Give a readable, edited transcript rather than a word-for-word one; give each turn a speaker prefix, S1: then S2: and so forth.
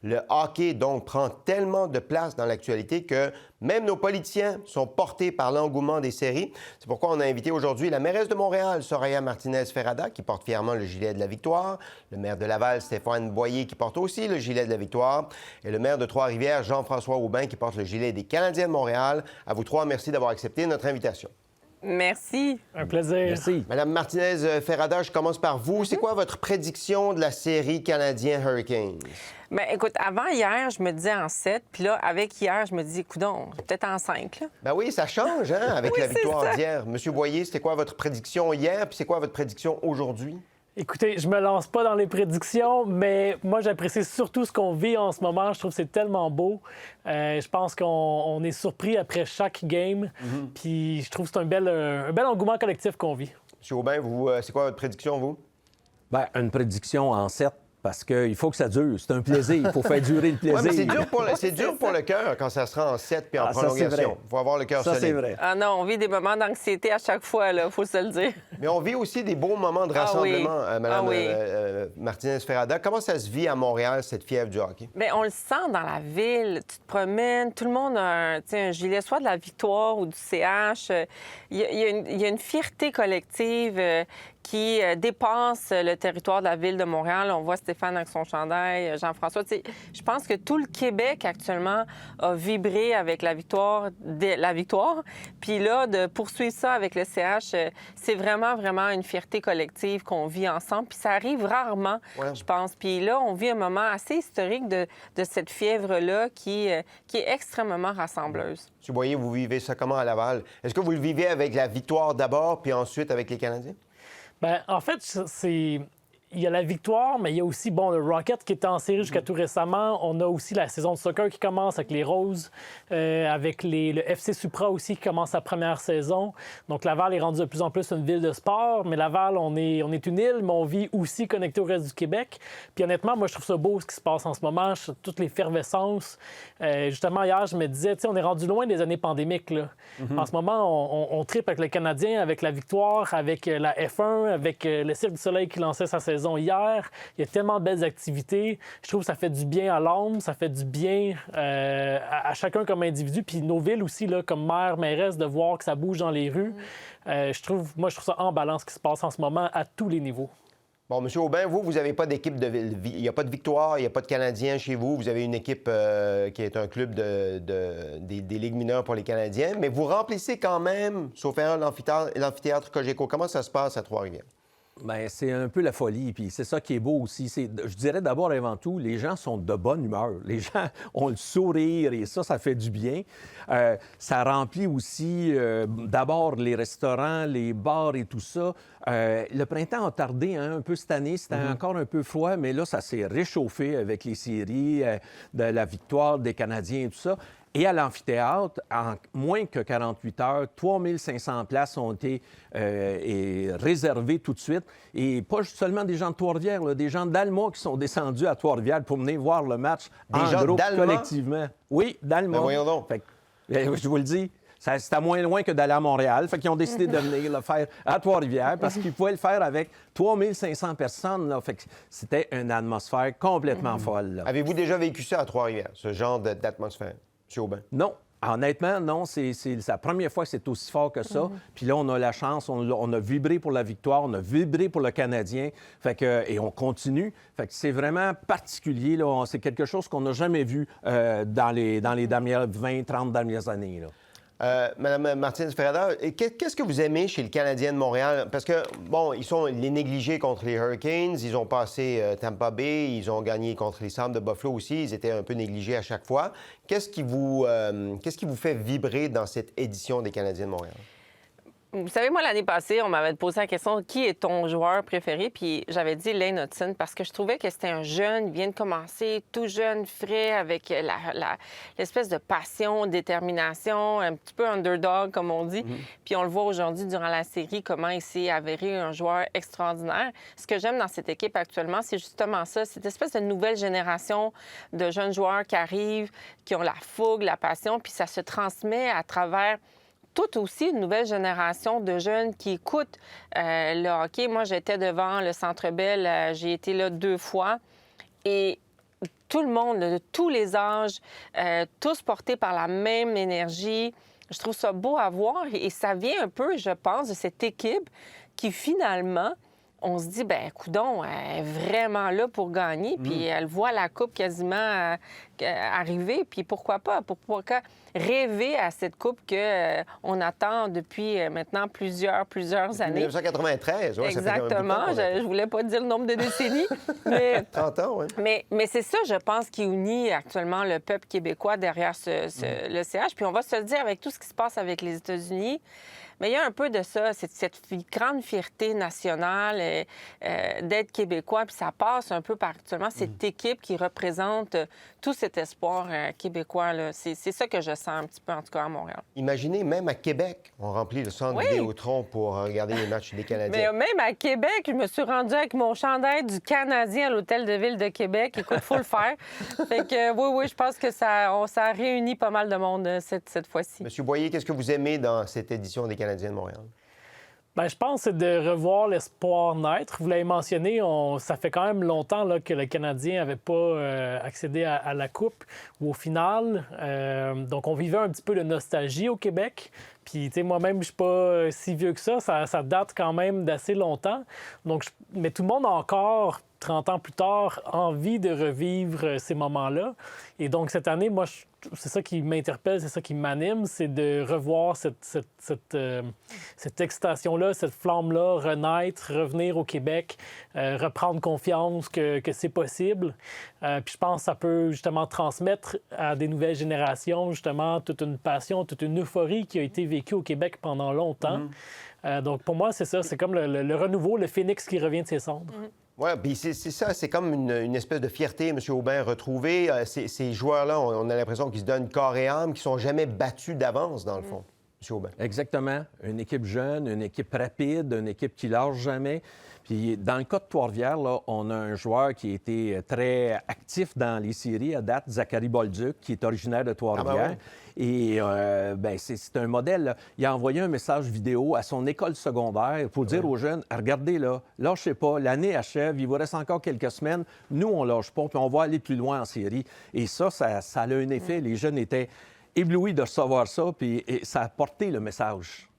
S1: Le hockey, donc, prend tellement de place dans l'actualité que même nos politiciens sont portés par l'engouement des séries. C'est pourquoi on a invité aujourd'hui la mairesse de Montréal, Soraya Martinez-Ferrada, qui porte fièrement le gilet de la victoire, le maire de Laval, Stéphane Boyer, qui porte aussi le gilet de la victoire, et le maire de Trois-Rivières, Jean-François Aubin, qui porte le gilet des Canadiens de Montréal. À vous trois, merci d'avoir accepté notre invitation.
S2: Merci.
S3: Un plaisir.
S4: Merci.
S1: Madame Martinez-Ferrada, je commence par vous. C'est quoi votre prédiction de la série Canadien-Hurricanes?
S2: Bien, écoute, avant hier, je me disais en 7, puis là, avec hier, je me dis, coudonc, peut-être en 5, là.
S1: Ben oui, ça change, hein, avec
S2: Oui,
S1: la
S2: c'est
S1: victoire
S2: ça.
S1: d'hier. Monsieur Boyer, c'était quoi votre prédiction hier, puis c'est quoi votre prédiction aujourd'hui?
S3: Écoutez, je me lance pas dans les prédictions, mais moi, j'apprécie surtout ce qu'on vit en ce moment. Je trouve que c'est tellement beau. Je pense qu'on est surpris après chaque game. Puis je trouve que c'est un bel engouement collectif qu'on vit.
S1: Monsieur Aubin, vous, c'est quoi votre prédiction, vous?
S4: Bien, une prédiction en 7, parce qu'il faut que ça dure. C'est un plaisir. Il faut faire durer le plaisir.
S1: Oui, mais c'est dur pour le cœur quand ça se rend en 7 puis en
S4: Ah, ça, c'est
S1: prolongation.
S4: vrai.
S1: Il faut avoir le cœur
S4: Ça,
S1: solide.
S4: c'est vrai.
S2: Ah non, on vit des moments d'anxiété à chaque fois, là, faut se le dire.
S1: Mais on vit aussi des beaux moments de
S2: Ah oui.
S1: rassemblement, Madame
S2: Ah oui.
S1: Martinez-Ferrada. Comment ça se vit à Montréal, cette fièvre du hockey?
S2: Bien, on le sent dans la ville. Tu te promènes, tout le monde a un gilet, soit de la victoire ou du CH. Il y a une fierté collective qui dépasse le territoire de la ville de Montréal. On voit Stéphane avec son chandail, Jean-François. Tu sais, je pense que tout le Québec, actuellement, a vibré avec la victoire. Puis là, de poursuivre ça avec le CH, c'est vraiment, vraiment une fierté collective qu'on vit ensemble. Puis ça arrive rarement,
S1: Ouais.
S2: je pense. Puis là, on vit un moment assez historique de cette fièvre-là qui est extrêmement rassembleuse.
S1: Monsieur Boyer, vous vivez ça comment à Laval? Est-ce que vous le vivez avec la victoire d'abord, puis ensuite avec les Canadiens?
S3: Bien, en fait, il y a la victoire, mais il y a aussi, le Rocket qui était en série jusqu'à tout récemment. On a aussi la saison de soccer qui commence avec les Roses, avec le FC Supra aussi qui commence sa première saison. Donc, Laval est rendu de plus en plus une ville de sport, mais Laval, on est une île, mais on vit aussi connecté au reste du Québec. Puis honnêtement, moi, je trouve ça beau ce qui se passe en ce moment, toute l'effervescence. Justement, hier, je me disais, on est rendu loin des années pandémiques, là. En ce moment, on tripe avec le Canadien, avec la victoire, avec la F1, avec le Cirque du Soleil qui lançait sa saison hier. Il y a tellement de belles activités. Je trouve que ça fait du bien à l'âme, ça fait du bien à chacun comme individu. Puis nos villes aussi, là, comme maire, mairesse, de voir que ça bouge dans les rues. Je trouve ça en balance ce qui se passe en ce moment à tous les niveaux.
S1: Bon, M. Aubin, vous n'avez pas d'équipe de... Il n'y a pas de victoire, il n'y a pas de Canadiens chez vous. Vous avez une équipe qui est un club des Ligues mineures pour les Canadiens, mais vous remplissez quand même, sauf erreur, l'amphithéâtre Cogeco. Comment ça se passe à Trois-Rivières?
S4: Bien, c'est un peu la folie, puis c'est ça qui est beau aussi. Je dirais d'abord et avant tout, les gens sont de bonne humeur. Les gens ont le sourire et ça fait du bien. Ça remplit aussi d'abord les restaurants, les bars et tout ça. Le printemps a tardé un peu cette année. C'était encore un peu froid, mais là, ça s'est réchauffé avec les séries, de la victoire des Canadiens et tout ça. Et à l'amphithéâtre, en moins que 48 heures, 3500 places ont été réservées tout de suite. Et pas seulement des gens de Trois-Rivières, là, des gens d'Alma qui sont descendus à Trois-Rivières pour venir voir le match en
S1: gens
S4: groupe,
S1: d'Alma?
S4: collectivement. Oui, d'Alma.
S1: Ben voyons donc.
S4: Fait que, je vous le dis, c'était moins loin que d'aller à Montréal. Fait qu'ils ont décidé de venir le faire à Trois-Rivières parce qu'ils pouvaient le faire avec 3500 personnes. Là. Fait que c'était une atmosphère complètement folle. Là.
S1: Avez-vous déjà vécu ça à Trois-Rivières, ce genre d'atmosphère, M. Aubin?
S4: Non. Honnêtement, non. C'est la première fois que c'est aussi fort que ça. Puis là, on a la chance. On a vibré pour la victoire. On a vibré pour le Canadien. Fait que, et on continue. Fait que c'est vraiment particulier. Là. C'est quelque chose qu'on n'a jamais vu dans les dernières 20, 30 dernières années. Là.
S1: Madame Martinez-Ferrada, qu'est-ce que vous aimez chez le Canadien de Montréal? Parce que, bon, ils sont les négligés contre les Hurricanes, ils ont passé Tampa Bay, ils ont gagné contre les Sabres de Buffalo aussi, ils étaient un peu négligés à chaque fois. Qu'est-ce qui vous fait vibrer dans cette édition des Canadiens de Montréal?
S2: Vous savez, moi, l'année passée, on m'avait posé la question « Qui est ton joueur préféré? » Puis j'avais dit Lane Hutson parce que je trouvais que c'était un jeune, il vient de commencer, tout jeune, frais, avec l'espèce de passion, détermination, un petit peu underdog, comme on dit. Puis on le voit aujourd'hui durant la série, comment il s'est avéré un joueur extraordinaire. Ce que j'aime dans cette équipe actuellement, c'est justement ça, cette espèce de nouvelle génération de jeunes joueurs qui arrivent, qui ont la fougue, la passion, puis ça se transmet à travers toute aussi une nouvelle génération de jeunes qui écoutent le hockey. Moi, j'étais devant le Centre Bell, j'ai été là 2 fois. Et tout le monde, de tous les âges, tous portés par la même énergie. Je trouve ça beau à voir et ça vient un peu, je pense, de cette équipe qui finalement, on se dit, ben coudonc, elle est vraiment là pour gagner, puis elle voit la coupe quasiment arriver, puis pourquoi pas? Pourquoi rêver à cette coupe qu'on attend depuis maintenant plusieurs années?
S1: 1993, oui.
S2: Exactement. Je voulais pas dire le nombre de décennies, mais...
S1: 30 ans, oui.
S2: Mais c'est ça, je pense, qui unit actuellement le peuple québécois derrière le CH. Puis on va se le dire avec tout ce qui se passe avec les États-Unis. Mais il y a un peu de ça, cette grande fierté nationale d'être québécois. Puis ça passe un peu par actuellement cette équipe qui représente tout cet espoir québécois. C'est ça que je sens un petit peu, en tout cas, à Montréal.
S1: Imaginez, même à Québec, on remplit le centre Vidéotron pour regarder les matchs des Canadiens.
S2: Mais même à Québec, je me suis rendue avec mon chandail du Canadien à l'Hôtel de Ville de Québec. Écoute, il faut le faire. Fait que oui, je pense que ça a réuni pas mal de monde cette fois-ci.
S1: Monsieur Boyer, qu'est-ce que vous aimez dans cette édition des Canadiens de Montréal?
S3: Bien, je pense que c'est de revoir l'espoir naître. Vous l'avez mentionné, ça fait quand même longtemps là, que le Canadien n'avait pas accédé à la Coupe ou au final. Donc, on vivait un petit peu de nostalgie au Québec. Puis, tu sais, moi-même, je suis pas si vieux que ça. Ça date quand même d'assez longtemps. Donc, mais tout le monde a encore, 30 ans plus tard, envie de revivre ces moments-là. Et donc, cette année, moi, c'est ça qui m'interpelle, c'est ça qui m'anime, c'est de revoir cette excitation-là, cette flamme-là, renaître, revenir au Québec, reprendre confiance que c'est possible. Puis je pense que ça peut justement transmettre à des nouvelles générations, justement, toute une passion, toute une euphorie qui a été vécue au Québec pendant longtemps. Donc pour moi, c'est ça, c'est comme le renouveau, le phénix qui revient de ses cendres.
S1: Oui, puis c'est ça, c'est comme une espèce de fierté, M. Aubin, retrouvée. Ces joueurs-là, on a l'impression qu'ils se donnent corps et âme, qu'ils sont jamais battus d'avance, dans le fond, M. Aubin.
S4: Exactement. Une équipe jeune, une équipe rapide, une équipe qui lâche jamais. Puis dans le cas de Trois-Rivières, là, on a un joueur qui a été très actif dans les séries à date, Zachary Bolduc, qui est originaire de Trois-Rivières. Et c'est un modèle. Là. Il a envoyé un message vidéo à son école secondaire pour dire aux jeunes, regardez là, lâchez pas, l'année achève, il vous reste encore quelques semaines. Nous, on lâche pas, puis on va aller plus loin en série. Et ça a un effet. Les jeunes étaient éblouis de recevoir ça, puis ça a porté le message.